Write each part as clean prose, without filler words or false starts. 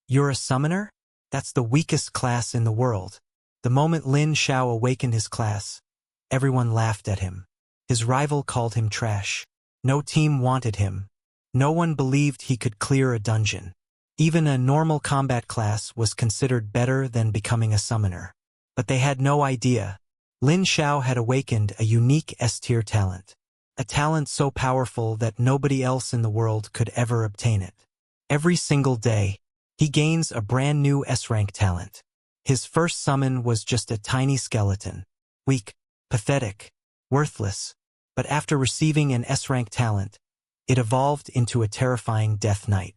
You're a summoner? That's the weakest class in the world. The moment Lin Xiao awakened his class, everyone laughed at him. His rival called him trash. No team wanted him. No one believed he could clear a dungeon. Even a normal combat class was considered better than becoming a summoner. But they had no idea. Lin Xiao had awakened a unique S-tier talent. A talent so powerful that nobody else in the world could ever obtain it. Every single day, he gains a brand new S-rank talent. His first summon was just a tiny skeleton. Weak, pathetic, worthless. But after receiving an S-rank talent, it evolved into a terrifying Death Knight.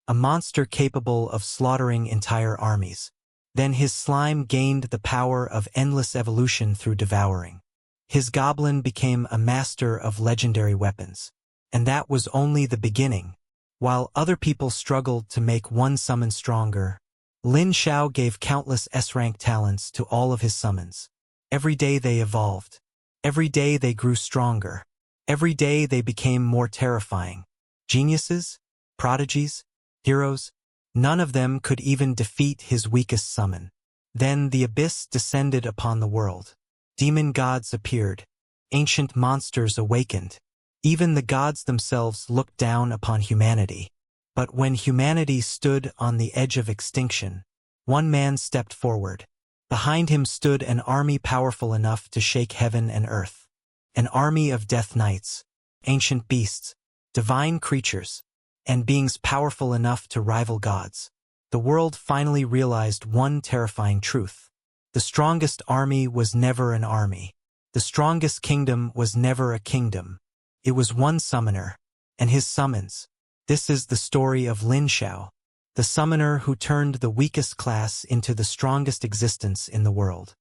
A monster capable of slaughtering entire armies. Then his slime gained the power of endless evolution through devouring. His goblin became a master of legendary weapons. And that was only the beginning. While other people struggled to make one summon stronger, Lin Xiao gave countless S-rank talents to all of his summons. Every day they evolved. Every day they grew stronger. Every day they became more terrifying. Geniuses, prodigies, heroes, none of them could even defeat his weakest summon. Then the abyss descended upon the world. Demon gods appeared. Ancient monsters awakened. Even the gods themselves looked down upon humanity. But when humanity stood on the edge of extinction, one man stepped forward. Behind him stood an army powerful enough to shake heaven and earth. An army of death knights, ancient beasts, divine creatures, and beings powerful enough to rival gods. The world finally realized one terrifying truth. The strongest army was never an army. The strongest kingdom was never a kingdom. It was one summoner, and his summons. This is the story of Lin Xiao, the summoner who turned the weakest class into the strongest existence in the world.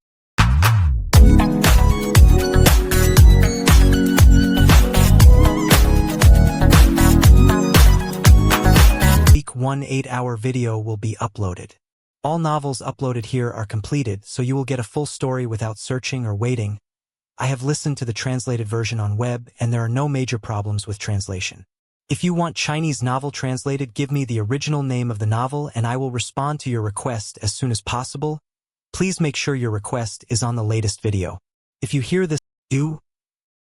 Week 1 8-hour video will be uploaded. All novels uploaded here are completed, so you will get a full story without searching or waiting. I have listened to the translated version on web, and there are no major problems with translation. If you want Chinese novel translated, give me the original name of the novel and I will respond to your request as soon as possible. Please make sure your request is on the latest video. If you hear this "u"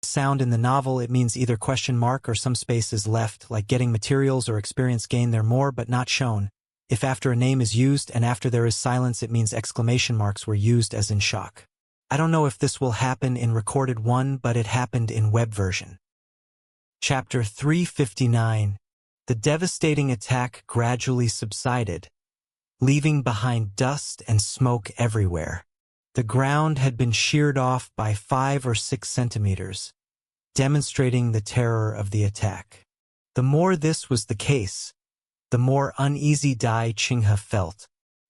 sound in the novel, it means either question mark or some space is left, like getting materials or experience gain there more but not shown. If after a name is used and after there is silence, it means exclamation marks were used as in shock. I don't know if this will happen in recorded one, but it happened in web version. Chapter 359. The devastating attack gradually subsided, leaving behind dust and smoke everywhere. The ground had been sheared off by 5 or 6 centimeters, demonstrating the terror of the attack. The more this was the case, the more uneasy Dai Qinghe felt.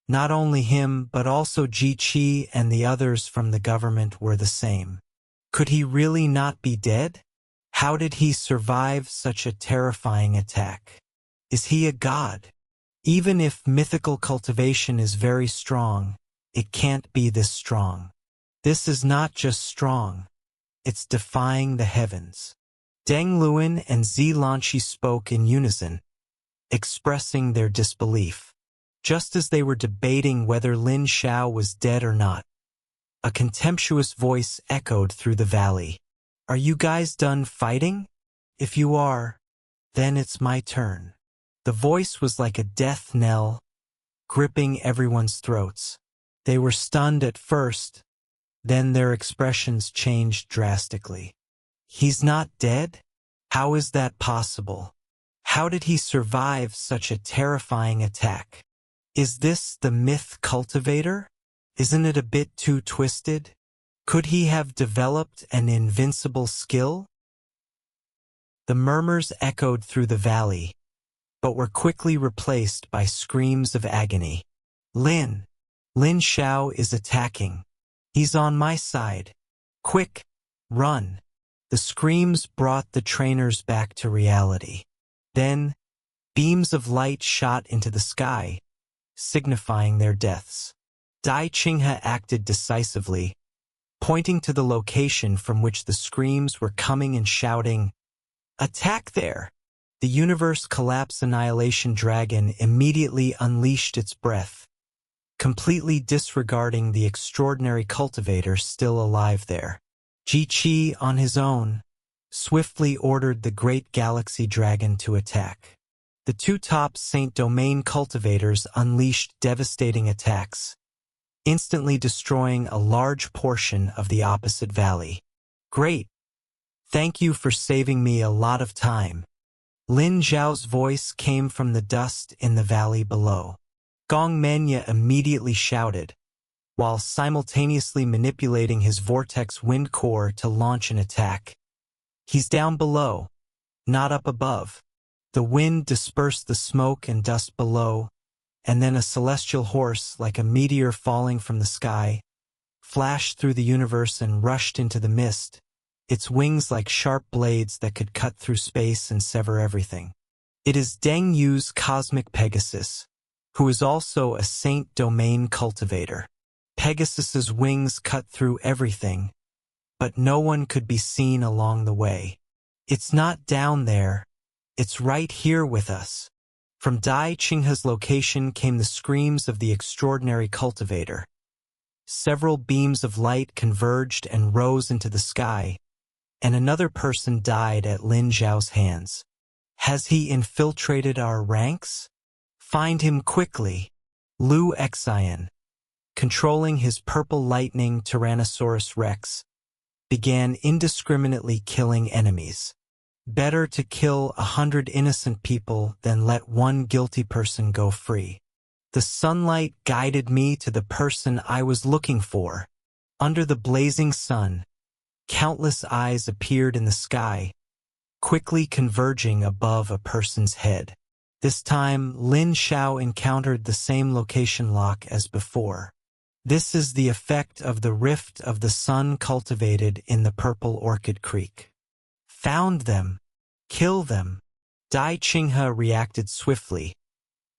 Not only him, but also Ji Qi and the others from the government were the same. Could he really not be dead? How did he survive such a terrifying attack? Is he a god? Even if mythical cultivation is very strong, it can't be this strong. This is not just strong. It's defying the heavens. Deng Luan and Zi Lanqi spoke in unison, expressing their disbelief. Just as they were debating whether Lin Xiao was dead or not, a contemptuous voice echoed through the valley. Are you guys done fighting? If you are, then it's my turn. The voice was like a death knell, gripping everyone's throats. They were stunned at first, then their expressions changed drastically. He's not dead? How is that possible? How did he survive such a terrifying attack? Is this the myth cultivator? Isn't it a bit too twisted? Could he have developed an invincible skill? The murmurs echoed through the valley, but were quickly replaced by screams of agony. Lin Xiao is attacking. He's on my side. Quick, run. The screams brought the trainers back to reality. Then, beams of light shot into the sky, signifying their deaths. Dai Qinghe acted decisively, pointing to the location from which the screams were coming and shouting, "Attack there! The universe collapse annihilation dragon immediately unleashed its breath, completely disregarding the extraordinary cultivator still alive there. Ji-Chi, on his own, swiftly ordered the great galaxy dragon to attack. The two top Saint Domain cultivators unleashed devastating attacks, instantly destroying a large portion of the opposite valley. Great! Thank you for saving me a lot of time. Lin Xiao's voice came from the dust in the valley below. Gong Menya immediately shouted, while simultaneously manipulating his vortex wind core to launch an attack. He's down below, not up above. The wind dispersed the smoke and dust below, and then a celestial horse, like a meteor falling from the sky, flashed through the universe and rushed into the mist, its wings like sharp blades that could cut through space and sever everything. It is Deng Yu's cosmic Pegasus, who is also a Saint Domain cultivator. Pegasus's wings cut through everything, but no one could be seen along the way. It's not down there, it's right here with us. From Dai Qinghe's location came the screams of the extraordinary cultivator. Several beams of light converged and rose into the sky, and another person died at Lin Xiao's hands. Has he infiltrated our ranks? Find him quickly. Lu Xian, controlling his purple lightning Tyrannosaurus Rex, began indiscriminately killing enemies. Better to kill 100 innocent people than let one guilty person go free. The sunlight guided me to the person I was looking for. Under the blazing sun, countless eyes appeared in the sky, quickly converging above a person's head. This time, Lin Xiao encountered the same location lock as before. This is the effect of the rift of the sun cultivated in the Purple Orchid Creek. Found them. Kill them. Dai Qinghe reacted swiftly,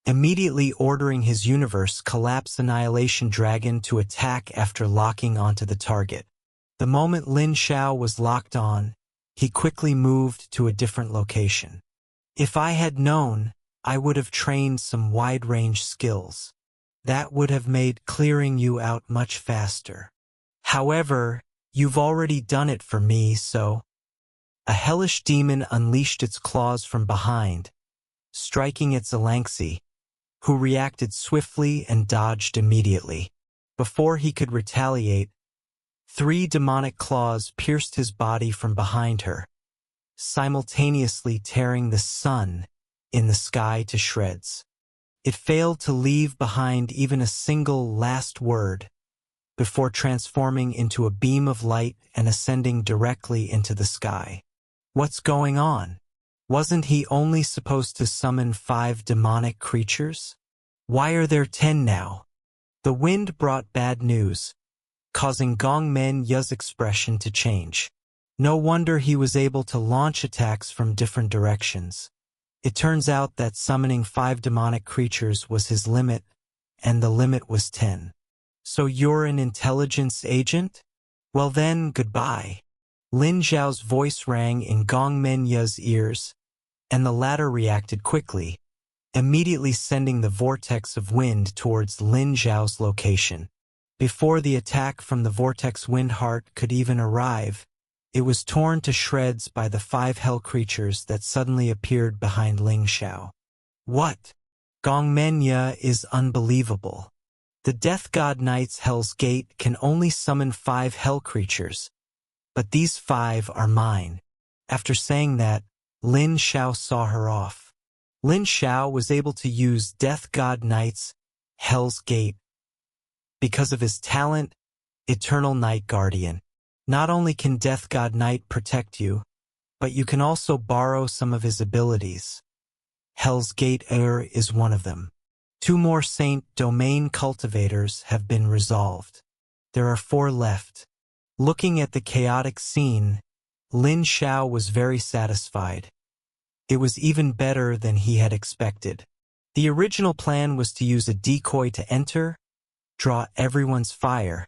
immediately ordering his universe collapse annihilation dragon to attack after locking onto the target. The moment Lin Xiao was locked on, he quickly moved to a different location. If I had known, I would have trained some wide-range skills. That would have made clearing you out much faster. However, you've already done it for me, so... A hellish demon unleashed its claws from behind, striking its Alanxi, who reacted swiftly and dodged immediately. Before he could retaliate, 3 demonic claws pierced his body from behind her, simultaneously tearing the sun in the sky to shreds. It failed to leave behind even a single last word, before transforming into a beam of light and ascending directly into the sky. What's going on? Wasn't he only supposed to summon 5 demonic creatures? Why are there 10 now? The wind brought bad news, causing Gong Menya's expression to change. No wonder he was able to launch attacks from different directions. It turns out that summoning 5 demonic creatures was his limit, and the limit was 10. So you're an intelligence agent? Well then, goodbye. Lin Xiao's voice rang in Gong Menya's ears, and the latter reacted quickly, immediately sending the vortex of wind towards Lin Xiao's location. Before the attack from the vortex wind heart could even arrive, it was torn to shreds by the 5 hell creatures that suddenly appeared behind Lin Xiao. What? Gong Menya is unbelievable. The Death God Knight's Hell's Gate can only summon 5 hell creatures, but these 5 are mine. After saying that, Lin Xiao saw her off. Lin Xiao was able to use Death God Knight's Hell's Gate because of his talent, Eternal Night Guardian. Not only can Death God Knight protect you, but you can also borrow some of his abilities. Hell's Gate Heir is one of them. 2 more Saint Domain cultivators have been resolved. There are 4 left. Looking at the chaotic scene, Lin Xiao was very satisfied. It was even better than he had expected. The original plan was to use a decoy to enter, draw everyone's fire,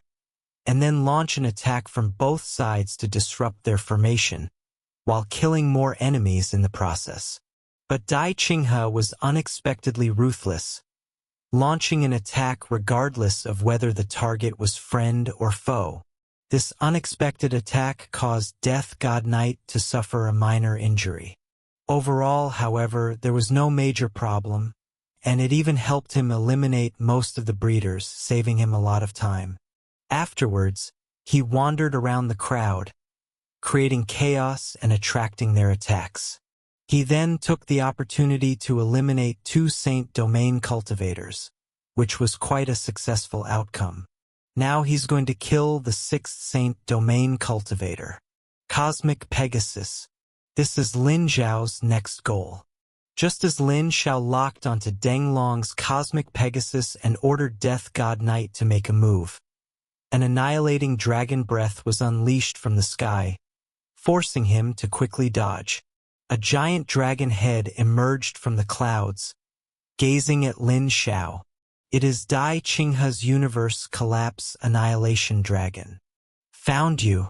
and then launch an attack from both sides to disrupt their formation, while killing more enemies in the process. But Dai Qinghe was unexpectedly ruthless, launching an attack regardless of whether the target was friend or foe. This unexpected attack caused Death God Knight to suffer a minor injury. Overall, however, there was no major problem, and it even helped him eliminate most of the breeders, saving him a lot of time. Afterwards, he wandered around the crowd, creating chaos and attracting their attacks. He then took the opportunity to eliminate 2 Saint Domain cultivators, which was quite a successful outcome. Now he's going to kill the 6th Saint Domain cultivator, Cosmic Pegasus. This is Lin Xiao's next goal. Just as Lin Xiao locked onto Deng Long's Cosmic Pegasus and ordered Death God Knight to make a move, an annihilating dragon breath was unleashed from the sky, forcing him to quickly dodge. A giant dragon head emerged from the clouds, gazing at Lin Xiao. It is Dai Qinghe's Universe Collapse Annihilation Dragon. Found you.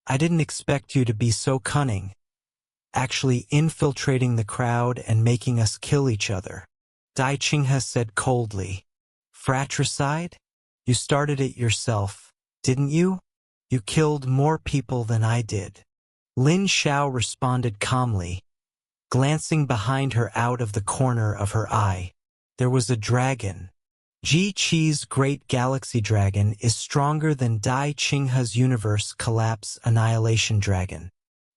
I didn't expect you to be so cunning, actually infiltrating the crowd and making us kill each other. Dai Qinghe said coldly. Fratricide? You started it yourself, didn't you? You killed more people than I did. Lin Xiao responded calmly, glancing behind her out of the corner of her eye. There was a dragon. Ji Qi's Great Galaxy Dragon is stronger than Dai Qinghe's Universe Collapse Annihilation Dragon.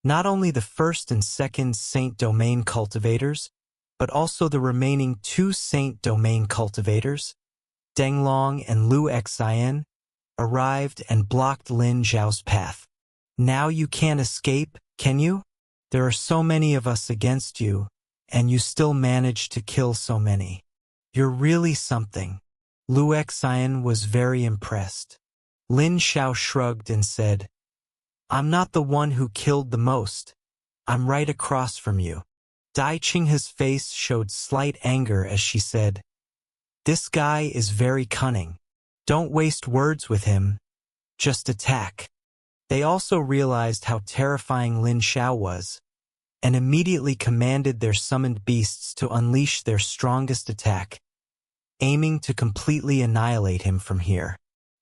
Not only the 1st and 2nd Saint Domain cultivators, but also the remaining 2 Saint Domain cultivators, Deng Long and Lu Xian, arrived and blocked Lin Xiao's path. Now you can't escape, can you? There are so many of us against you, and you still manage to kill so many. You're really something. Lu Xian was very impressed. Lin Xiao shrugged and said, I'm not the one who killed the most. I'm right across from you. Dai Qinghe's face showed slight anger as she said, This guy is very cunning. Don't waste words with him. Just attack. They also realized how terrifying Lin Xiao was, and immediately commanded their summoned beasts to unleash their strongest attack, aiming to completely annihilate him from here.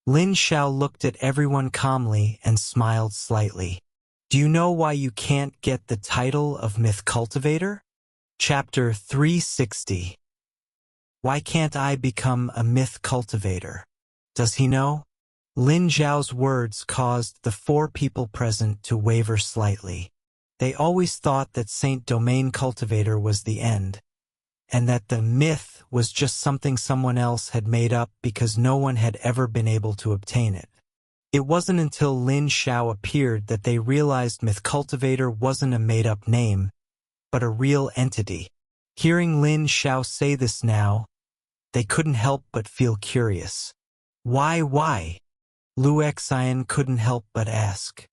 Lin Xiao looked at everyone calmly and smiled slightly. Do you know why you can't get the title of Myth Cultivator? Chapter 360. Why can't I become a Myth Cultivator? Does he know? Lin Xiao's words caused the 4 people present to waver slightly. They always thought that Saint Domain Cultivator was the end, and that the myth was just something someone else had made up because no one had ever been able to obtain it. It wasn't until Lin Xiao appeared that they realized Myth Cultivator wasn't a made-up name, but a real entity. Hearing Lin Xiao say this now, they couldn't help but feel curious. Why? Lu Xian couldn't help but ask.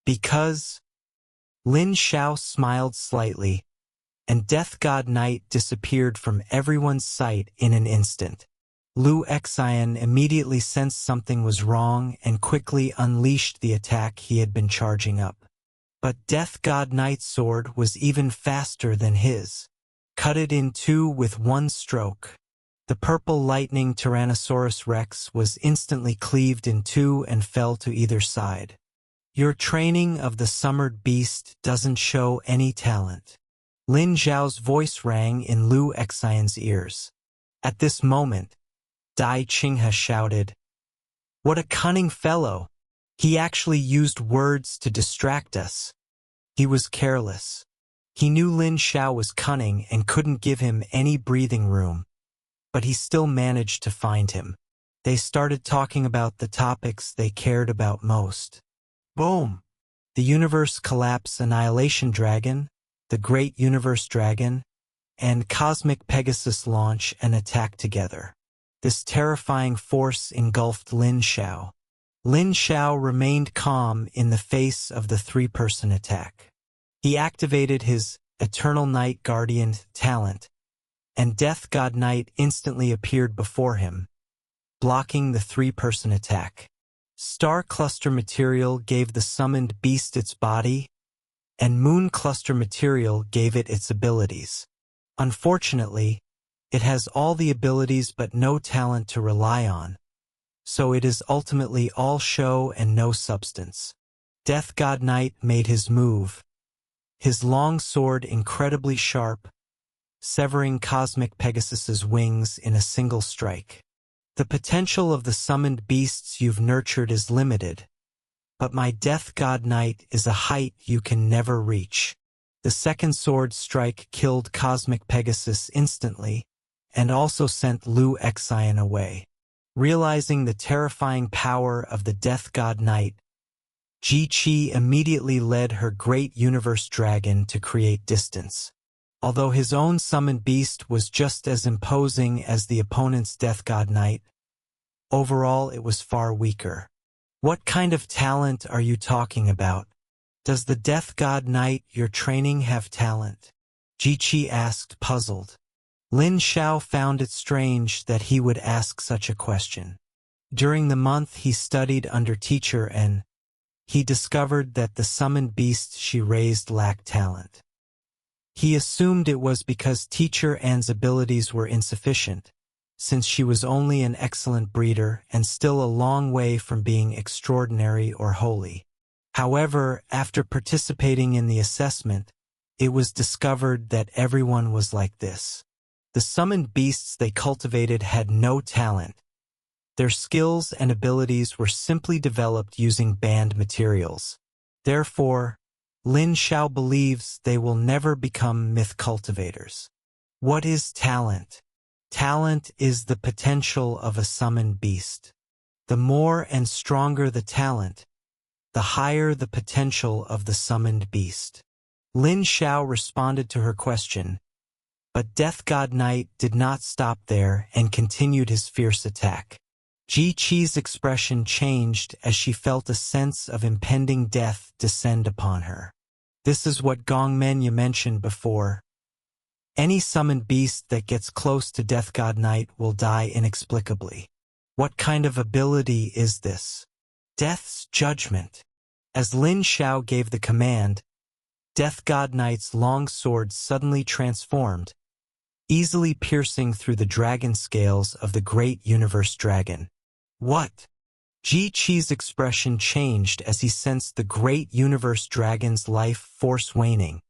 Because? Lin Xiao smiled slightly, and Death God Knight disappeared from everyone's sight in an instant. Lu Xian immediately sensed something was wrong and quickly unleashed the attack he had been charging up. But Death God Knight's sword was even faster than his. Cut it in 2 with 1 stroke. The purple lightning Tyrannosaurus Rex was instantly cleaved in 2 and fell to either side. Your training of the summered beast doesn't show any talent. Lin Xiao's voice rang in Lu Xian's ears. At this moment, Dai Qinghe shouted, What a cunning fellow! He actually used words to distract us. He was careless. He knew Lin Xiao was cunning and couldn't give him any breathing room, but he still managed to find him. They started talking about the topics they cared about most. Boom! The Universe Collapse Annihilation Dragon, the Great Universe Dragon, and Cosmic Pegasus launch and attack together. This terrifying force engulfed Lin Xiao. Lin Xiao remained calm in the face of the 3-person attack. He activated his Eternal Night Guardian talent, and Death God Knight instantly appeared before him, blocking the 3-person attack. Star Cluster Material gave the summoned beast its body, and Moon Cluster Material gave it its abilities. Unfortunately, it has all the abilities but no talent to rely on, so it is ultimately all show and no substance. Death God Knight made his move, his long sword incredibly sharp, severing Cosmic Pegasus's wings in a single strike. The potential of the summoned beasts you've nurtured is limited, but my Death God Knight is a height you can never reach. The second sword strike killed Cosmic Pegasus instantly, and also sent Liu Xian away. Realizing the terrifying power of the Death God Knight, Ji Qi immediately led her great universe dragon to create distance. Although his own summoned beast was just as imposing as the opponent's Death God Knight, overall it was far weaker. What kind of talent are you talking about? Does the Death God Knight you're training have talent? Ji Qi asked, puzzled. Lin Xiao found it strange that he would ask such a question. During the month he studied under Teacher N, he discovered that the summoned beast she raised lacked talent. He assumed it was because Teacher N's abilities were insufficient, since she was only an excellent breeder and still a long way from being extraordinary or holy. However, after participating in the assessment, it was discovered that everyone was like this. The summoned beasts they cultivated had no talent. Their skills and abilities were simply developed using banned materials. Therefore, Lin Xiao believes they will never become myth cultivators. What is talent? Talent is the potential of a summoned beast. The more and stronger the talent, the higher the potential of the summoned beast. Lin Xiao responded to her question, but Death God Knight did not stop there and continued his fierce attack. Ji Qi's expression changed as she felt a sense of impending death descend upon her. This is what Gong Menya mentioned before. Any summoned beast that gets close to Death God Knight will die inexplicably. What kind of ability is this? Death's judgment. As Lin Xiao gave the command, Death God Knight's long sword suddenly transformed, easily piercing through the dragon scales of the great universe dragon. What? Ji Qi's expression changed as he sensed the great universe dragon's life force waning,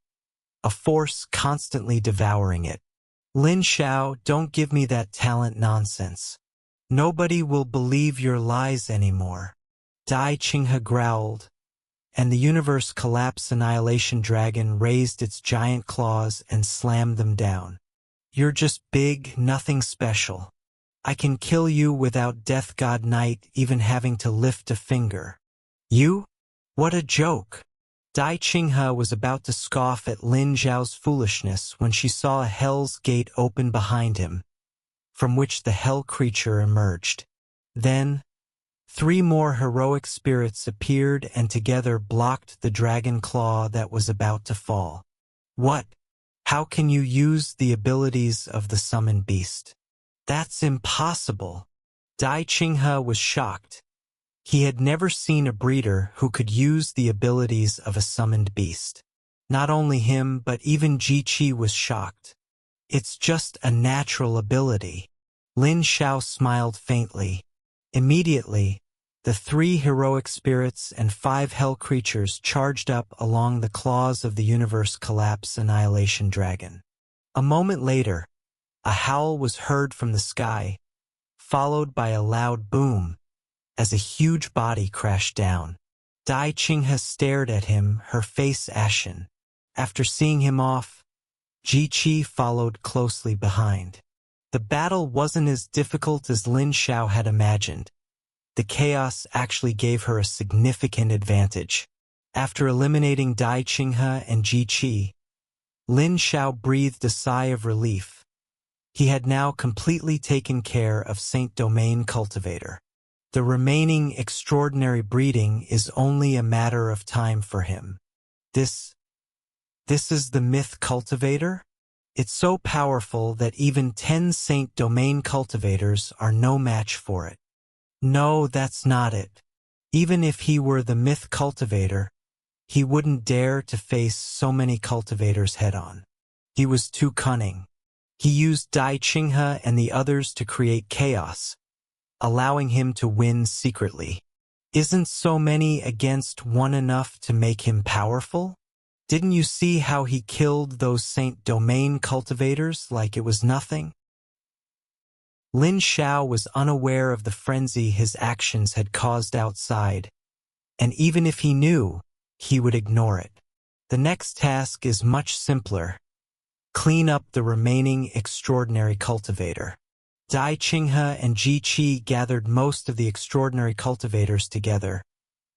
a force constantly devouring it. Lin Xiao, don't give me that talent nonsense. Nobody will believe your lies anymore. Dai Qinghe growled, and the universe collapse annihilation dragon raised its giant claws and slammed them down. You're just big, nothing special. I can kill you without Death God Knight even having to lift a finger. You? What a joke. Dai Qinghe was about to scoff at Lin Xiao's foolishness when she saw a hell's gate open behind him, from which the hell creature emerged. Then, 3 more heroic spirits appeared and together blocked the dragon claw that was about to fall. What? How can you use the abilities of the summoned beast? That's impossible. Dai Qinghe was shocked. He had never seen a breeder who could use the abilities of a summoned beast. Not only him, but even Ji Qi was shocked. It's just a natural ability. Lin Xiao smiled faintly. Immediately, the 3 heroic spirits and 5 hell creatures charged up along the claws of the universe collapse annihilation dragon. A moment later, a howl was heard from the sky, followed by a loud boom, as a huge body crashed down. Dai Qinghe stared at him, her face ashen. After seeing him off, Ji Qi followed closely behind. The battle wasn't as difficult as Lin Xiao had imagined. The chaos actually gave her a significant advantage. After eliminating Dai Qinghe and Ji Qi, Lin Xiao breathed a sigh of relief. He had now completely taken care of Saint Domain Cultivator. The remaining extraordinary breeding is only a matter of time for him. This is the myth cultivator? It's so powerful that even 10 Saint Domain cultivators are no match for it. No, that's not it. Even if he were the myth cultivator, he wouldn't dare to face so many cultivators head-on. He was too cunning. He used Dai Qinghe and the others to create chaos, allowing him to win secretly. Isn't so many against one enough to make him powerful? Didn't you see how he killed those Saint Domain cultivators like it was nothing? Lin Xiao was unaware of the frenzy his actions had caused outside, and even if he knew, he would ignore it. The next task is much simpler. Clean up the remaining extraordinary cultivator. Dai Qinghe and Ji Qi gathered most of the extraordinary cultivators together,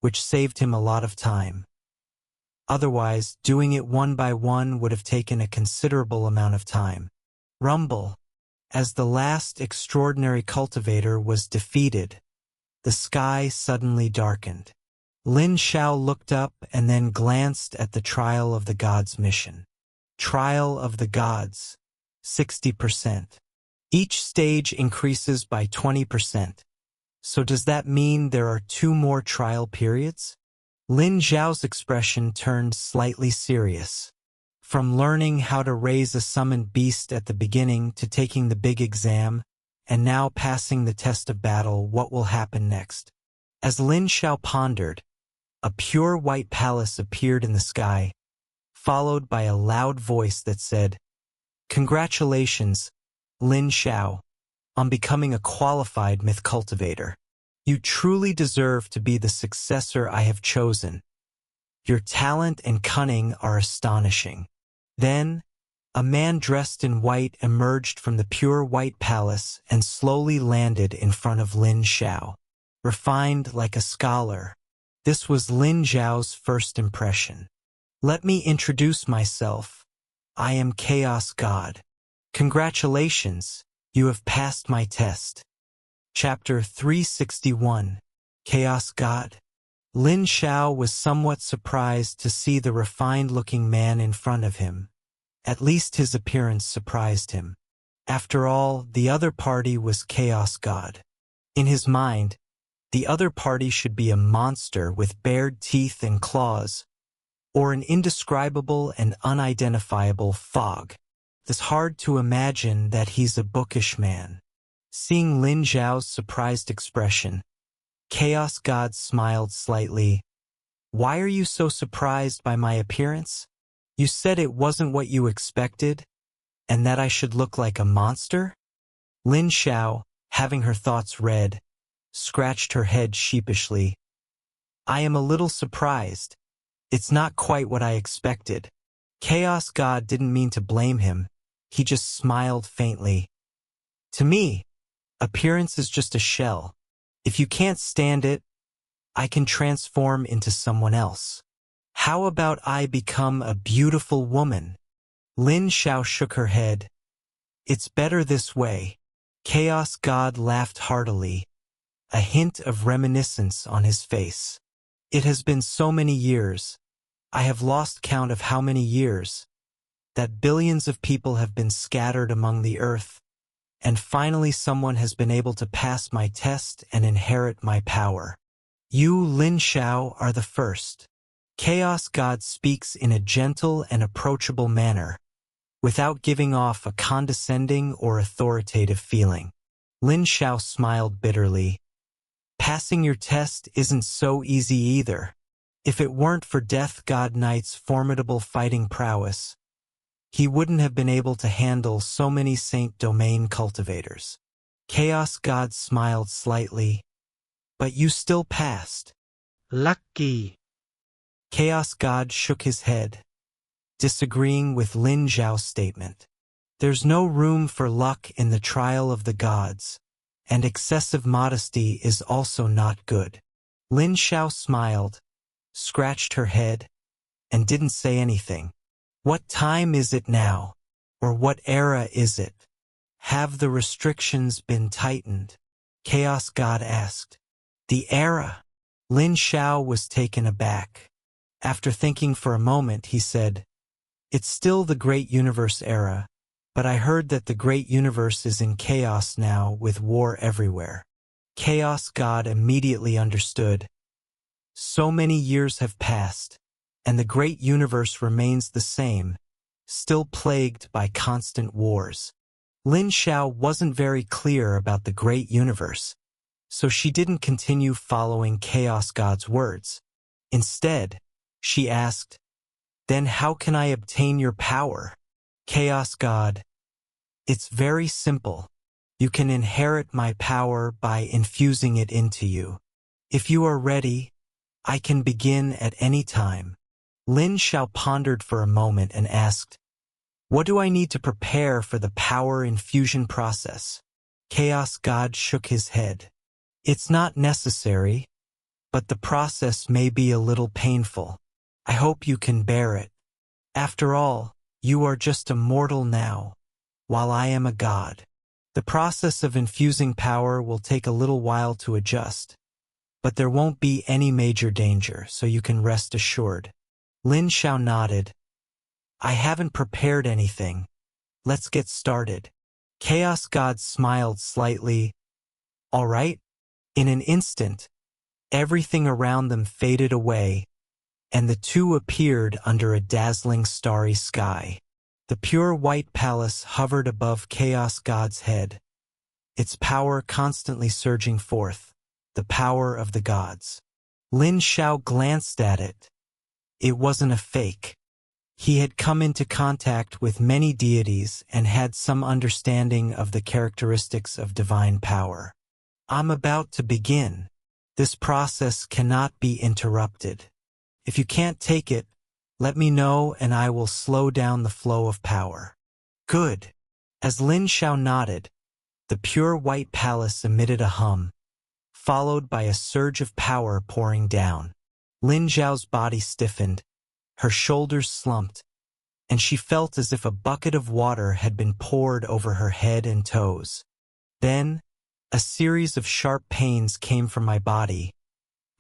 which saved him a lot of time. Otherwise, doing it one by one would have taken a considerable amount of time. Rumble. As the last extraordinary cultivator was defeated, the sky suddenly darkened. Lin Xiao looked up and then glanced at the Trial of the Gods mission. Trial of the Gods, 60%. Each stage increases by 20%. So does that mean there are 2 more trial periods? Lin Xiao's expression turned slightly serious. From learning how to raise a summoned beast at the beginning to taking the big exam, and now passing the test of battle, what will happen next? As Lin Xiao pondered, a pure white palace appeared in the sky, followed by a loud voice that said, "Congratulations, Lin Xiao, on becoming a qualified myth cultivator. You truly deserve to be the successor I have chosen. Your talent and cunning are astonishing." Then, a man dressed in white emerged from the pure white palace and slowly landed in front of Lin Xiao. Refined like a scholar, this was Lin Xiao's first impression. "Let me introduce myself. I am Chaos God. Congratulations, you have passed my test." Chapter 361. Chaos God. Lin Xiao was somewhat surprised to see the refined-looking man in front of him. At least his appearance surprised him. After all, the other party was Chaos God. In his mind, the other party should be a monster with bared teeth and claws, or an indescribable and unidentifiable fog. It's hard to imagine that he's a bookish man. Seeing Lin Xiao's surprised expression, Chaos God smiled slightly. "Why are you so surprised by my appearance? You said it wasn't what you expected, and that I should look like a monster?" Lin Xiao, having her thoughts read, scratched her head sheepishly. "I am a little surprised. It's not quite what I expected." Chaos God didn't mean to blame him. He just smiled faintly. "To me, appearance is just a shell. If you can't stand it, I can transform into someone else. How about I become a beautiful woman?" Lin Xiao shook her head. "It's better this way." Chaos God laughed heartily, a hint of reminiscence on his face. "It has been so many years. I have lost count of how many years, that billions of people have been scattered among the earth, and finally someone has been able to pass my test and inherit my power. You, Lin Xiao, are the first." Chaos God speaks in a gentle and approachable manner, without giving off a condescending or authoritative feeling. Lin Xiao smiled bitterly. "Passing your test isn't so easy either. If it weren't for Death God Knight's formidable fighting prowess, he wouldn't have been able to handle so many Saint Domain cultivators." Chaos God smiled slightly. "But you still passed." "Lucky." Chaos God shook his head, disagreeing with Lin Xiao's statement. "There's no room for luck in the trial of the gods, and excessive modesty is also not good." Lin Xiao smiled, scratched her head, and didn't say anything. "What time is it now? Or what era is it? Have the restrictions been tightened?" Chaos God asked. "The era?" Lin Xiao was taken aback. After thinking for a moment, he said, "It's still the Great Universe era, but I heard that the Great Universe is in chaos now with war everywhere." Chaos God immediately understood. So many years have passed, and the Great Universe remains the same, still plagued by constant wars. Lin Xiao wasn't very clear about the great universe, so she didn't continue following Chaos God's words. Instead, she asked, "Then how can I obtain your power?" Chaos God, "It's very simple. You can inherit my power by infusing it into you. If you are ready, I can begin at any time." Lin Xiao pondered for a moment and asked, "What do I need to prepare for the power infusion process?" Chaos God shook his head. "It's not necessary, but the process may be a little painful. I hope you can bear it. After all, you are just a mortal now, while I am a god. The process of infusing power will take a little while to adjust, but there won't be any major danger, so you can rest assured." Lin Xiao nodded. "I haven't prepared anything. Let's get started." Chaos God smiled slightly. "All right." In an instant, everything around them faded away, and the two appeared under a dazzling starry sky. The pure white palace hovered above Chaos God's head, its power constantly surging forth, the power of the gods. Lin Xiao glanced at it. It wasn't a fake. He had come into contact with many deities and had some understanding of the characteristics of divine power. "I'm about to begin. This process cannot be interrupted. If you can't take it, let me know and I will slow down the flow of power." "Good." As Lin Xiao nodded, the pure white palace emitted a hum, followed by a surge of power pouring down. Lin Xiao's body stiffened, her shoulders slumped, and she felt as if a bucket of water had been poured over her head and toes. Then, a series of sharp pains came from my body.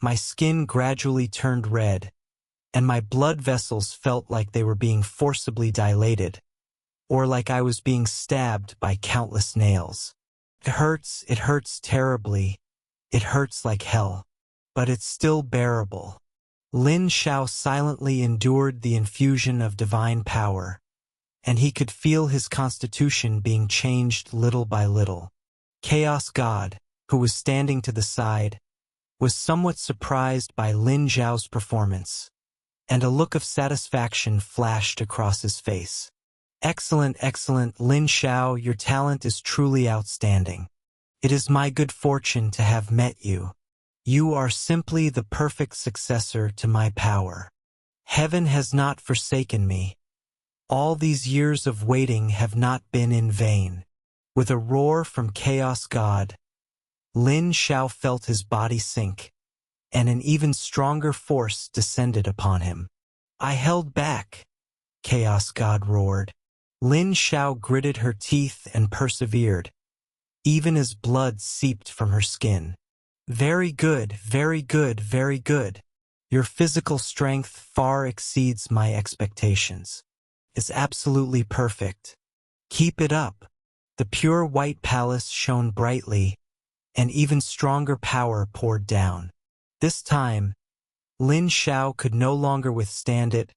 My skin gradually turned red, and my blood vessels felt like they were being forcibly dilated, or like I was being stabbed by countless nails. It hurts terribly. It hurts like hell, but it's still bearable." Lin Xiao silently endured the infusion of divine power, and he could feel his constitution being changed little by little. Chaos God, who was standing to the side, was somewhat surprised by Lin Xiao's performance, and a look of satisfaction flashed across his face. "Excellent, excellent, Lin Xiao, your talent is truly outstanding. It is my good fortune to have met you. You are simply the perfect successor to my power. Heaven has not forsaken me. All these years of waiting have not been in vain." With a roar from Chaos God, Lin Xiao felt his body sink, and an even stronger force descended upon him. "I held back," Chaos God roared. Lin Xiao gritted her teeth and persevered, even as blood seeped from her skin. "Very good, very good, very good. Your physical strength far exceeds my expectations. It's absolutely perfect. Keep it up." The pure white palace shone brightly, and even stronger power poured down. This time, Lin Xiao could no longer withstand it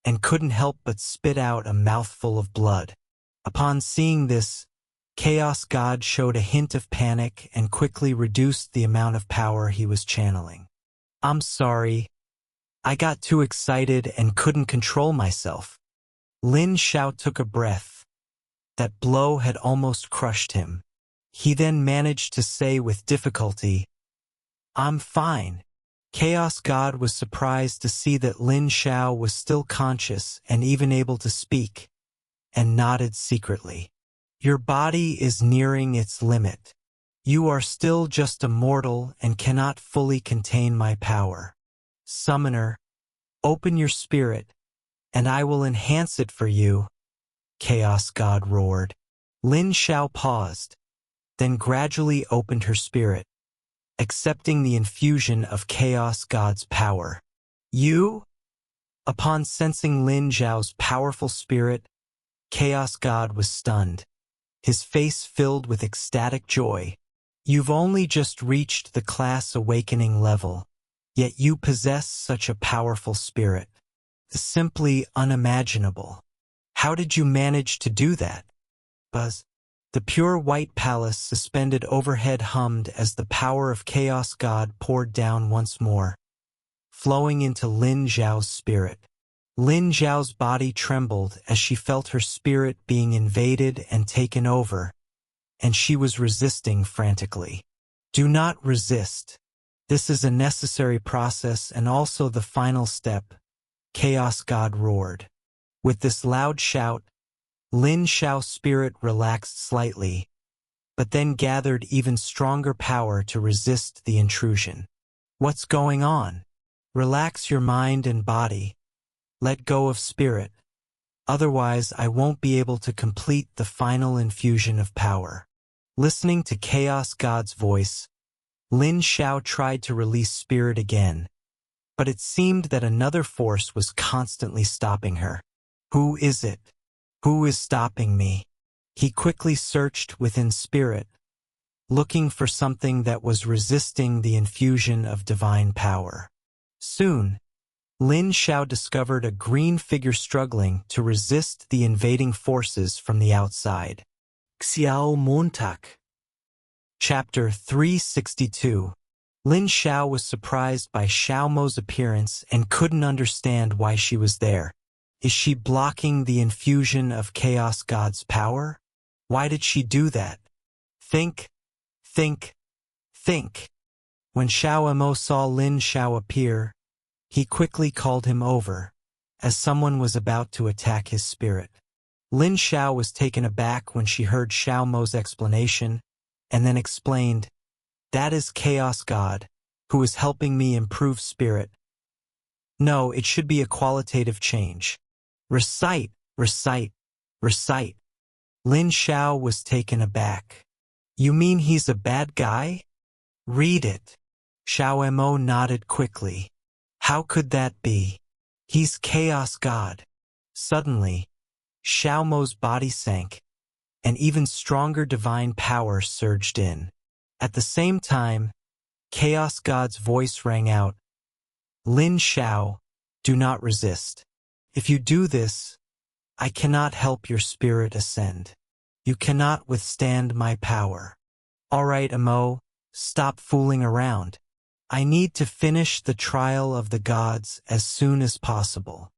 and couldn't help but spit out a mouthful of blood. Upon seeing this, Chaos God showed a hint of panic and quickly reduced the amount of power he was channeling. "I'm sorry. I got too excited and couldn't control myself." Lin Xiao took a breath. That blow had almost crushed him. He then managed to say with difficulty, "I'm fine." Chaos God was surprised to see that Lin Xiao was still conscious and even able to speak, and nodded secretly. "Your body is nearing its limit. You are still just a mortal and cannot fully contain my power. Summoner, open your spirit, and I will enhance it for you," Chaos God roared. Lin Xiao paused, then gradually opened her spirit, accepting the infusion of Chaos God's power. "You?" Upon sensing Lin Xiao's powerful spirit, Chaos God was stunned, his face filled with ecstatic joy. "You've only just reached the class awakening level, yet you possess such a powerful spirit. Simply unimaginable. How did you manage to do that?" Buzz. The pure white palace suspended overhead hummed as the power of Chaos God poured down once more, flowing into Lin Xiao's spirit. Lin Xiao's body trembled as she felt her spirit being invaded and taken over, and she was resisting frantically. Do not resist. This is a necessary process and also the final step, Chaos God roared. With this loud shout, Lin Xiao's spirit relaxed slightly, but then gathered even stronger power to resist the intrusion. What's going on? Relax your mind and body. Let go of spirit. Otherwise, I won't be able to complete the final infusion of power. Listening to Chaos God's voice, Lin Xiao tried to release spirit again, but it seemed that another force was constantly stopping her. Who is it? Who is stopping me? He quickly searched within spirit, looking for something that was resisting the infusion of divine power. Soon, Lin Xiao discovered a green figure struggling to resist the invading forces from the outside. Xiao Montag. Chapter 362. Lin Xiao was surprised by Xiao Mo's appearance and couldn't understand why she was there. Is she blocking the infusion of Chaos God's power? Why did she do that? Think, think, think. When Xiao Mo saw Lin Xiao appear, he quickly called him over, as someone was about to attack his spirit. Lin Xiao was taken aback when she heard Xiao Mo's explanation, and then explained, "That is Chaos God, who is helping me improve spirit. No, it should be a qualitative change. Recite, recite, recite." Lin Xiao was taken aback. You mean he's a bad guy? Read it. Xiao Mo nodded quickly. How could that be? He's Chaos God. Suddenly, Xiao Mo's body sank, and even stronger divine power surged in. At the same time, Chaos God's voice rang out, Lin Xiao, do not resist. If you do this, I cannot help your spirit ascend. You cannot withstand my power. All right, Amo, stop fooling around. I need to finish the trial of the gods as soon as possible.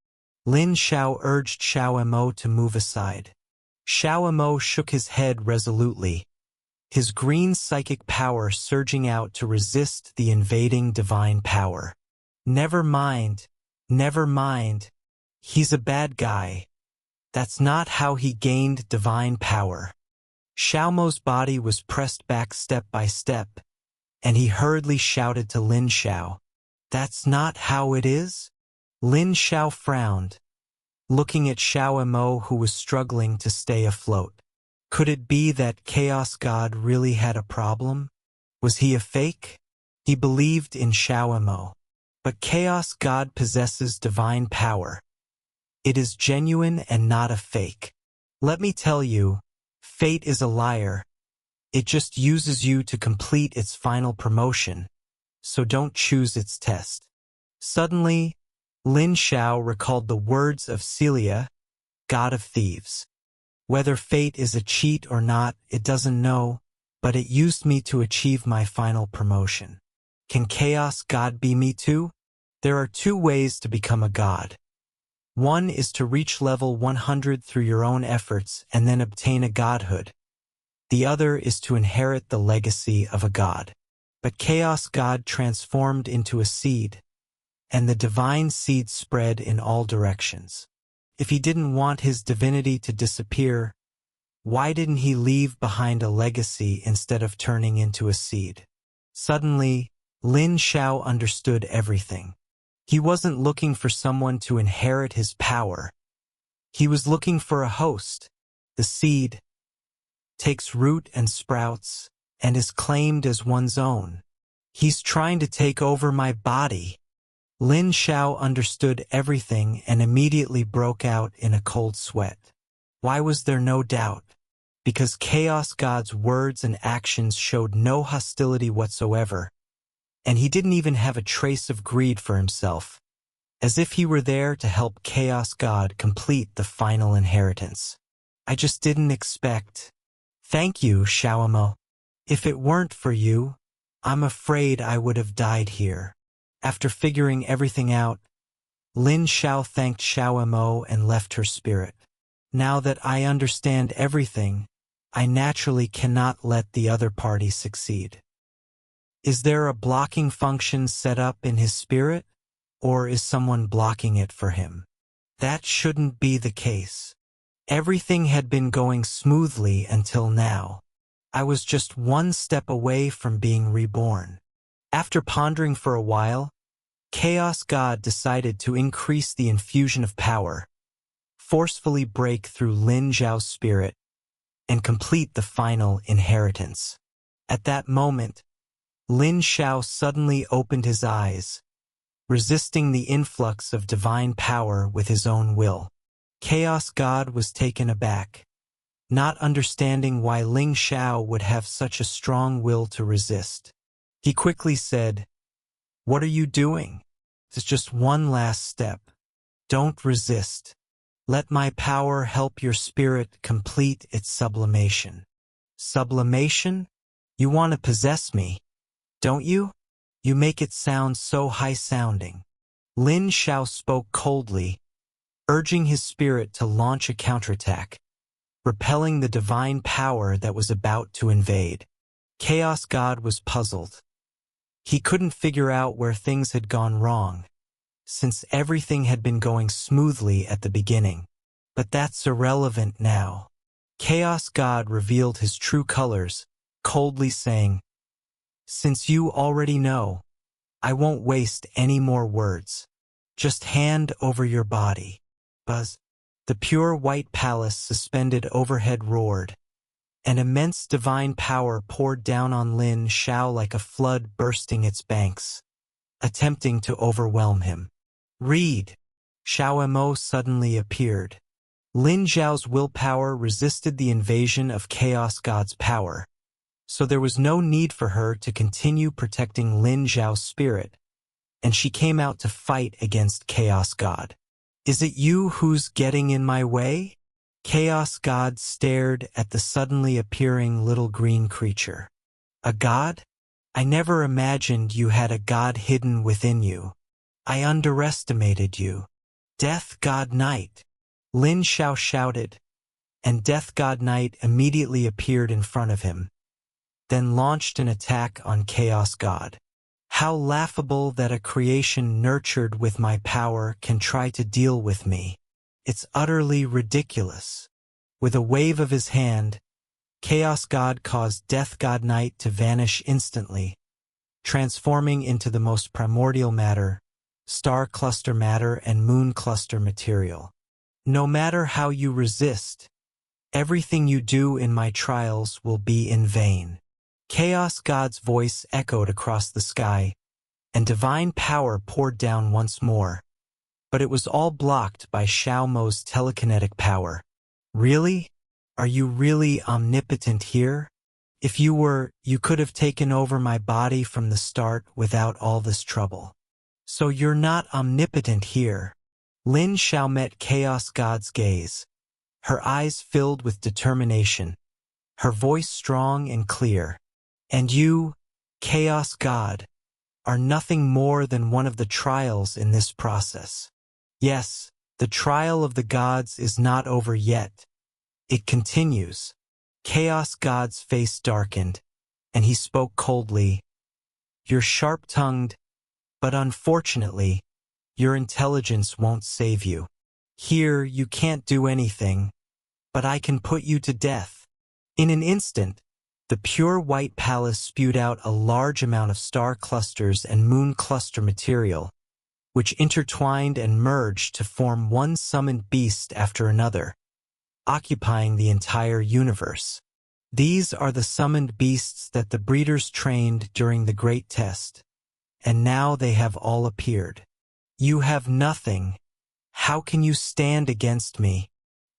Lin Xiao urged Xiao Mo to move aside. Xiao Mo shook his head resolutely, his green psychic power surging out to resist the invading divine power. Never mind, never mind. He's a bad guy. That's not how he gained divine power. Xiao Mo's body was pressed back step by step, and he hurriedly shouted to Lin Xiao, That's not how it is? Lin Xiao frowned, looking at Xiao Mo who was struggling to stay afloat. Could it be that Chaos God really had a problem? Was he a fake? He believed in Xiao Mo. But Chaos God possesses divine power. It is genuine and not a fake. Let me tell you, fate is a liar. It just uses you to complete its final promotion, so don't choose its test. Suddenly, Lin Xiao recalled the words of Celia, god of thieves. Whether fate is a cheat or not, it doesn't know, but it used me to achieve my final promotion. Can Chaos God be me too? There are two ways to become a god. One is to reach level 100 through your own efforts and then obtain a godhood. The other is to inherit the legacy of a god. But Chaos God transformed into a seed, and the divine seed spread in all directions. If he didn't want his divinity to disappear, why didn't he leave behind a legacy instead of turning into a seed? Suddenly, Lin Xiao understood everything. He wasn't looking for someone to inherit his power. He was looking for a host. The seed takes root and sprouts and is claimed as one's own. He's trying to take over my body. Lin Xiao understood everything and immediately broke out in a cold sweat. Why was there no doubt? Because Chaos God's words and actions showed no hostility whatsoever, and he didn't even have a trace of greed for himself, as if he were there to help Chaos God complete the final inheritance. I just didn't expect. Thank you, Xiaomo. If it weren't for you, I'm afraid I would have died here. After figuring everything out, Lin Xiao thanked Xiaomo and left her spirit. Now that I understand everything, I naturally cannot let the other party succeed. Is there a blocking function set up in his spirit, or is someone blocking it for him? That shouldn't be the case. Everything had been going smoothly until now. I was just one step away from being reborn. After pondering for a while, Chaos God decided to increase the infusion of power, forcefully break through Lin Xiao's spirit, and complete the final inheritance. At that moment, Lin Xiao suddenly opened his eyes, resisting the influx of divine power with his own will. Chaos God was taken aback, not understanding why Lin Xiao would have such a strong will to resist. He quickly said, "What are you doing? It's just one last step. Don't resist. Let my power help your spirit complete its sublimation." Sublimation? You want to possess me, don't you? You make it sound so high-sounding. Lin Xiao spoke coldly, urging his spirit to launch a counterattack, repelling the divine power that was about to invade. Chaos God was puzzled. He couldn't figure out where things had gone wrong, since everything had been going smoothly at the beginning. But that's irrelevant now. Chaos God revealed his true colors, coldly saying, "Since you already know, I won't waste any more words. Just hand over your body." Buzz. The pure white palace suspended overhead roared. An immense divine power poured down on Lin Xiao like a flood bursting its banks, attempting to overwhelm him. "Read!" Xiaomo suddenly appeared. Lin Xiao's willpower resisted the invasion of Chaos God's power, so there was no need for her to continue protecting Lin Xiao's spirit, and she came out to fight against Chaos God. "Is it you who's getting in my way?" Chaos God stared at the suddenly appearing little green creature. "A god? I never imagined you had a god hidden within you. I underestimated you." "Death God Knight!" Lin Xiao shouted, and Death God Knight immediately appeared in front of him, then launched an attack on Chaos God. How laughable that a creation nurtured with my power can try to deal with me. It's utterly ridiculous. With a wave of his hand, Chaos God caused Death God Knight to vanish instantly, transforming into the most primordial matter, star cluster matter and moon cluster material. "No matter how you resist, everything you do in my trials will be in vain." Chaos God's voice echoed across the sky, and divine power poured down once more, but it was all blocked by Xiaomo's telekinetic power. "Really? Are you really omnipotent here? If you were, you could have taken over my body from the start without all this trouble. So you're not omnipotent here." Lin Xiao met Chaos God's gaze, her eyes filled with determination, her voice strong and clear. "And you, Chaos God, are nothing more than one of the trials in this process." "Yes, the trial of the gods is not over yet. It continues." Chaos God's face darkened, and he spoke coldly. "You're sharp-tongued, but unfortunately, your intelligence won't save you. Here you can't do anything, but I can put you to death." In an instant, the pure white palace spewed out a large amount of star clusters and moon cluster material, which intertwined and merged to form one summoned beast after another, occupying the entire universe. These are the summoned beasts that the breeders trained during the Great Test, and now they have all appeared. "You have nothing. How can you stand against me?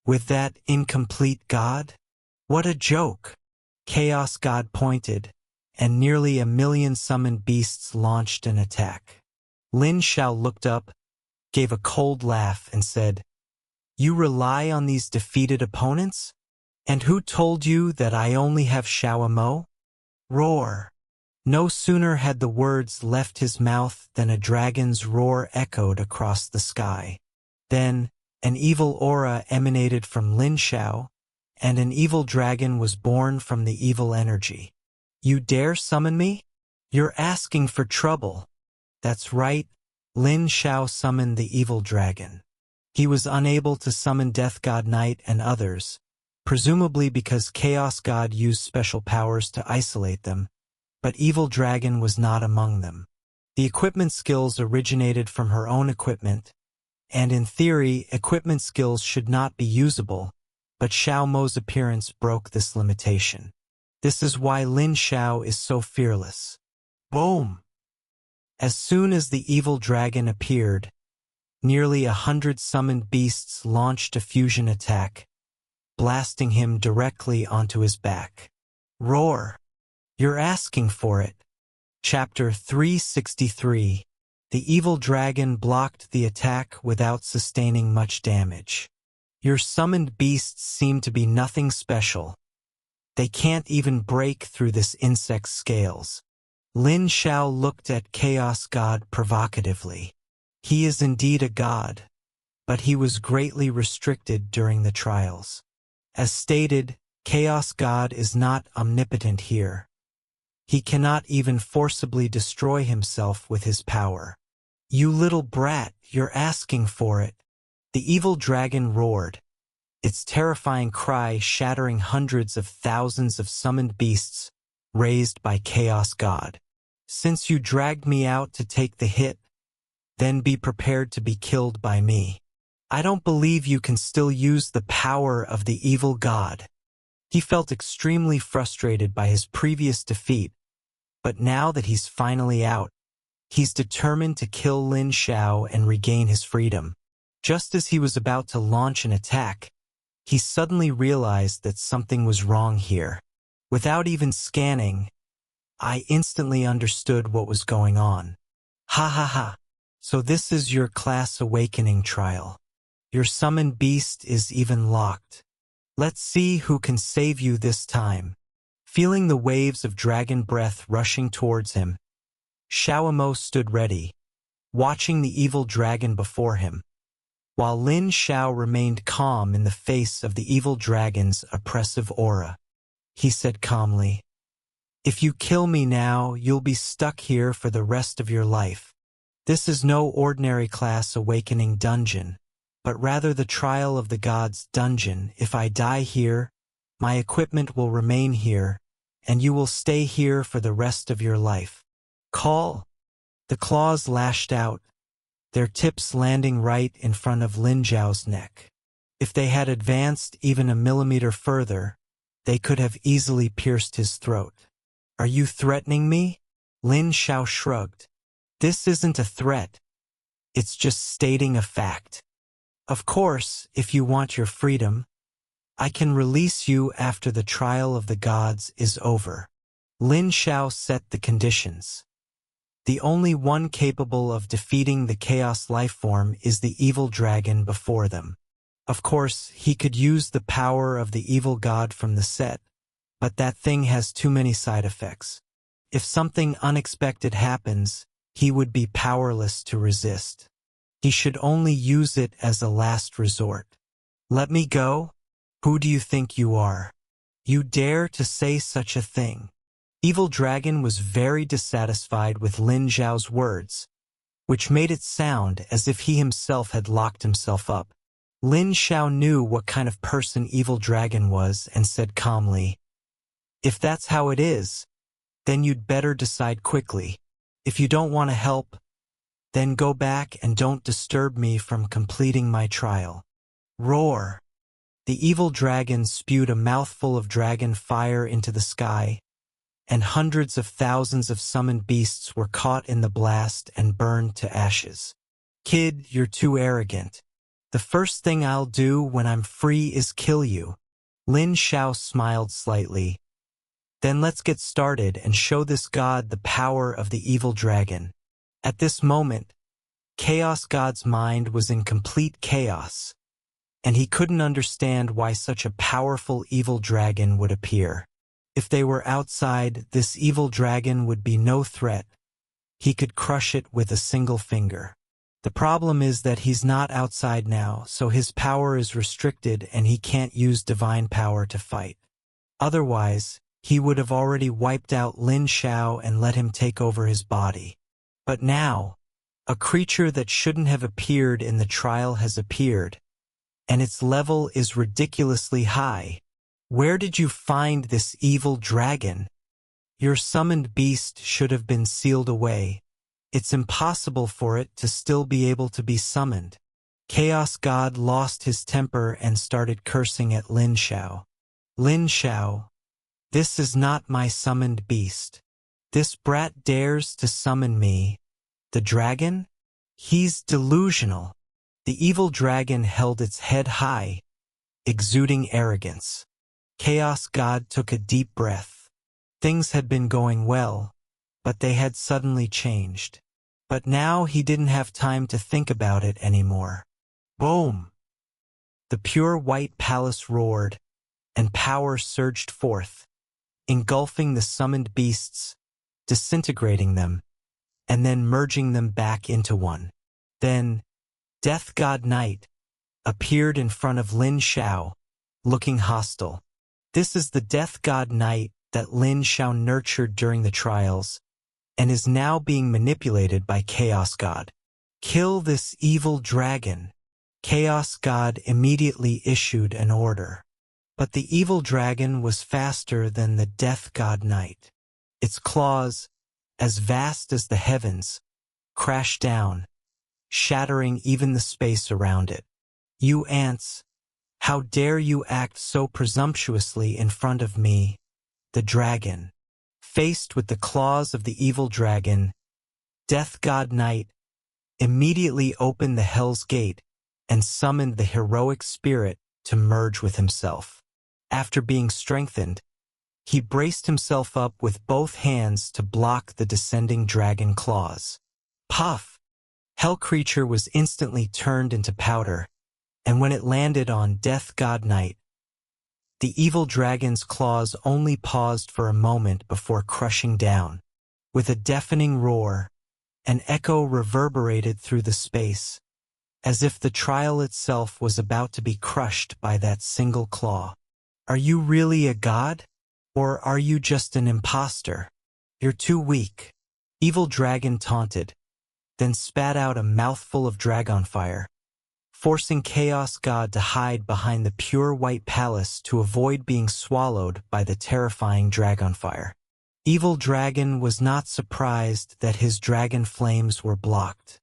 With that incomplete god? What a joke!" Chaos God pointed, and nearly 1,000,000 summoned beasts launched an attack. Lin Xiao looked up, gave a cold laugh, and said, "You rely on these defeated opponents? And who told you that I only have Xiao? Roar. No sooner had the words left his mouth than a dragon's roar echoed across the sky. Then, an evil aura emanated from Lin Xiao, and an evil dragon was born from the evil energy. You dare summon me? You're asking for trouble. That's right, Lin Xiao summoned the evil dragon. He was unable to summon Death God Knight and others, presumably because Chaos God used special powers to isolate them, but Evil Dragon was not among them. The equipment skills originated from her own equipment, and in theory, equipment skills should not be usable, but Xiao Mo's appearance broke this limitation. This is why Lin Xiao is so fearless. Boom! As soon as the evil dragon appeared, nearly 100 summoned beasts launched a fusion attack, blasting him directly onto his back. Roar! You're asking for it. Chapter 363. The evil dragon blocked the attack without sustaining much damage. Your summoned beasts seem to be nothing special. They can't even break through this insect's scales. Lin Xiao looked at Chaos God provocatively. He is indeed a god, but he was greatly restricted during the trials. As stated, Chaos God is not omnipotent here. He cannot even forcibly destroy himself with his power. You little brat, you're asking for it. The evil dragon roared, its terrifying cry shattering hundreds of thousands of summoned beasts raised by Chaos God. Since you dragged me out to take the hit, then be prepared to be killed by me. I don't believe you can still use the power of the evil god. He felt extremely frustrated by his previous defeat, but now that he's finally out, he's determined to kill Lin Xiao and regain his freedom. Just as he was about to launch an attack, he suddenly realized that something was wrong here. Without even scanning, I instantly understood what was going on. Ha ha ha. So this is your class awakening trial. Your summoned beast is even locked. Let's see who can save you this time. Feeling the waves of dragon breath rushing towards him, Xiao Mo stood ready, watching the evil dragon before him, while Lin Xiao remained calm in the face of the evil dragon's oppressive aura. He said calmly, "If you kill me now, you'll be stuck here for the rest of your life. This is no ordinary class awakening dungeon, but rather the trial of the gods dungeon. If I die here, my equipment will remain here, and you will stay here for the rest of your life. Call!" The claws lashed out, their tips landing right in front of Lin Xiao's neck. If they had advanced even a millimeter further, they could have easily pierced his throat. "Are you threatening me?" Lin Xiao shrugged. "This isn't a threat. It's just stating a fact. Of course, if you want your freedom, I can release you after the trial of the gods is over." Lin Xiao set the conditions. The only one capable of defeating the chaos lifeform is the evil dragon before them. Of course, he could use the power of the evil god from the set, but that thing has too many side effects. If something unexpected happens, he would be powerless to resist. He should only use it as a last resort. "Let me go? Who do you think you are? You dare to say such a thing?" Evil Dragon was very dissatisfied with Lin Xiao's words, which made it sound as if he himself had locked himself up. Lin Xiao knew what kind of person Evil Dragon was and said calmly, "If that's how it is, then you'd better decide quickly. If you don't want to help, then go back and don't disturb me from completing my trial." Roar! The evil dragon spewed a mouthful of dragon fire into the sky, and hundreds of thousands of summoned beasts were caught in the blast and burned to ashes. "Kid, you're too arrogant. The first thing I'll do when I'm free is kill you." Lin Xiao smiled slightly. "Then let's get started and show this god the power of the evil dragon." At this moment, Chaos God's mind was in complete chaos. and he couldn't understand why such a powerful evil dragon would appear. If they were outside, this evil dragon would be no threat. He could crush it with a single finger. The problem is that he's not outside now, so his power is restricted and he can't use divine power to fight. Otherwise, he would have already wiped out Lin Xiao and let him take over his body. But now, a creature that shouldn't have appeared in the trial has appeared, and its level is ridiculously high. Where did you find this evil dragon? Your summoned beast should have been sealed away. It's impossible for it to still be able to be summoned. Chaos God lost his temper and started cursing at Lin Xiao. Lin Xiao, this is not my summoned beast. This brat dares to summon me. The dragon? He's delusional. The evil dragon held its head high, exuding arrogance. Chaos God took a deep breath. Things had been going well, but they had suddenly changed. But now he didn't have time to think about it anymore. Boom! The pure white palace roared, and power surged forth, engulfing the summoned beasts, disintegrating them, and then merging them back into one. Then, Death God Knight appeared in front of Lin Xiao, looking hostile. This is the Death God Knight that Lin Xiao nurtured during the trials, and is now being manipulated by Chaos God. Kill this evil dragon. Chaos God immediately issued an order. But the evil dragon was faster than the Death God Knight. Its claws, as vast as the heavens, crashed down, shattering even the space around it. You ants, how dare you act so presumptuously in front of me, the dragon? Faced with the claws of the evil dragon, Death God Knight immediately opened the Hell's Gate and summoned the heroic spirit to merge with himself. After being strengthened, he braced himself up with both hands to block the descending dragon claws. Puff! Hell creature was instantly turned into powder, and when it landed on Death God Knight, the evil dragon's claws only paused for a moment before crushing down. With a deafening roar, an echo reverberated through the space, as if the trial itself was about to be crushed by that single claw. Are you really a god? Or are you just an imposter? You're too weak. Evil dragon taunted, then spat out a mouthful of dragon fire, forcing Chaos God to hide behind the pure white palace to avoid being swallowed by the terrifying dragon fire. Evil dragon was not surprised that his dragon flames were blocked.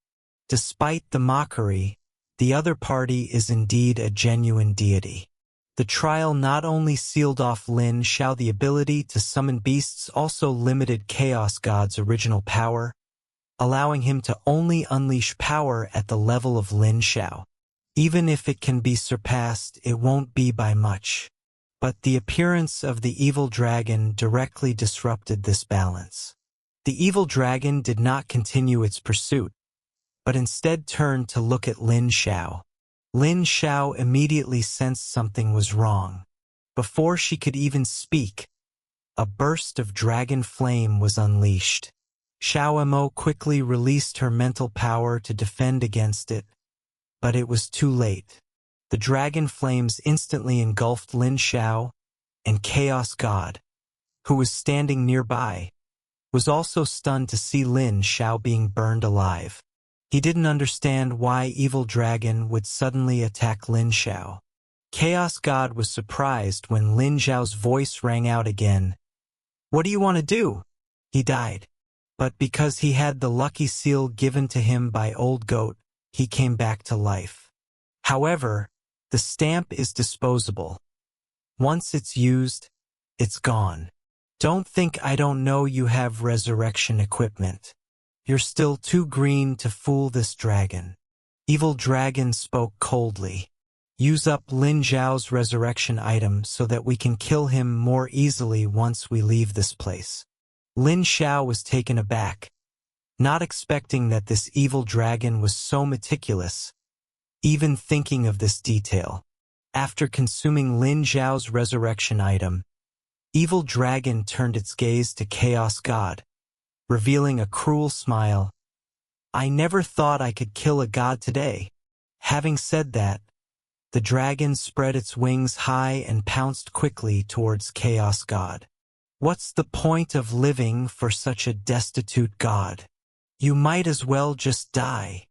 Despite the mockery, the other party is indeed a genuine deity. The trial not only sealed off Lin Xiao, the ability to summon beasts also limited Chaos God's original power, allowing him to only unleash power at the level of Lin Xiao. Even if it can be surpassed, it won't be by much. But the appearance of the evil dragon directly disrupted this balance. The evil dragon did not continue its pursuit, but instead turned to look at Lin Xiao. Lin Xiao immediately sensed something was wrong. Before she could even speak, a burst of dragon flame was unleashed. Xiao Mo quickly released her mental power to defend against it, but it was too late. The dragon flames instantly engulfed Lin Xiao, and Chaos God, who was standing nearby, was also stunned to see Lin Xiao being burned alive. He didn't understand why Evil Dragon would suddenly attack Lin Xiao. Chaos God was surprised when Lin Xiao's voice rang out again. What do you want to do? He died. But because he had the lucky seal given to him by Old Goat, he came back to life. However, the stamp is disposable. Once it's used, it's gone. Don't think I don't know you have resurrection equipment. You're still too green to fool this dragon. Evil Dragon spoke coldly. Use up Lin Xiao's resurrection item so that we can kill him more easily once we leave this place. Lin Xiao was taken aback, not expecting that this evil dragon was so meticulous, even thinking of this detail. After consuming Lin Xiao's resurrection item, evil dragon turned its gaze to chaos god, revealing a cruel smile. I never thought I could kill a god today. Having said that, the dragon spread its wings high and pounced quickly towards chaos god. What's the point of living for such a destitute god? You might as well just die.